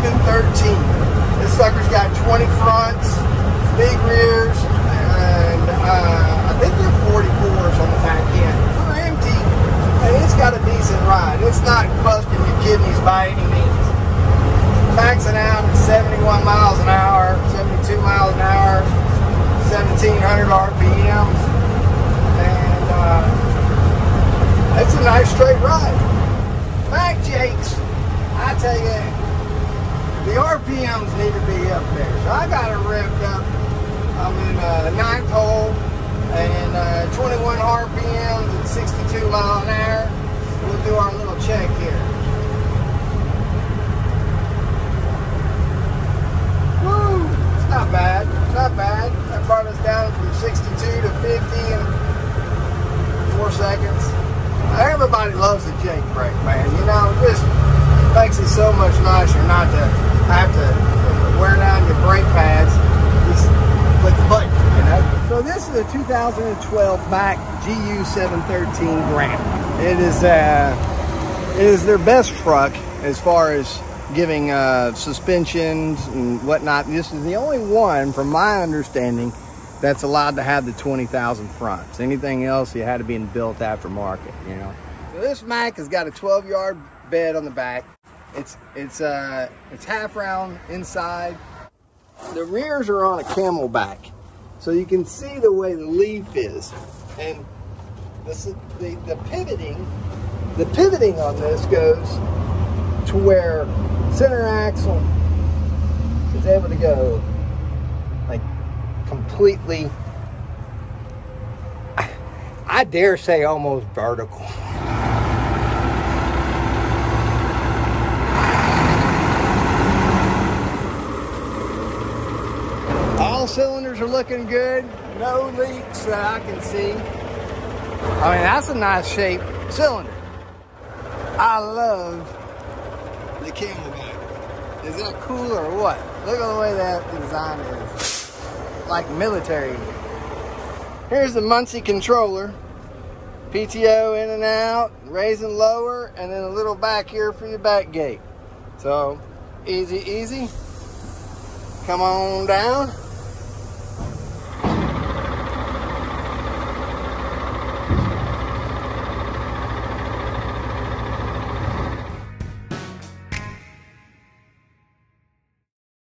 GU713. This sucker's got 20 fronts, big rears, and I think they're 44s on the back end. They're empty, and it's got a decent ride. It's not busting your kidneys by any means. Maxing out at 71 miles an hour, 72 miles an hour, 1,700 RPMs, and it's a nice straight ride. Mack Jakes, I tell you, the RPMs need to be up there. So I got it revved up. I'm in 9th hole and 21 RPMs at 62 miles an hour. We'll do our little check here. Woo! It's not bad. It's not bad. That brought us down from 62 to 50 in 4 seconds. Everybody loves the Jake brake, man. You know, it just makes it so much nicer not to have to wear down your brake pads. Just click the button, you know. So this is a 2012 Mack GU713 Granite. It is their best truck as far as giving suspensions and whatnot. This is the only one, from my understanding, that's allowed to have the 20,000 fronts. Anything else, you had to be built aftermarket, you know. So this Mack has got a 12-yard bed on the back. It's half round inside. The rears are on a CAMEL back, so you can see the way the leaf is, and the pivoting on this goes to where center axle is able to go like completely, I dare say, almost vertical. All cylinders are looking good. No leaks that I can see. I mean, that's a nice shaped cylinder. I love the CAMEL. Is that cool or what? Look at the way that design is. Like military. Here's the Muncie controller. PTO in and out, raise and lower, and then a little back here for your back gate. So, easy, easy. Come on down.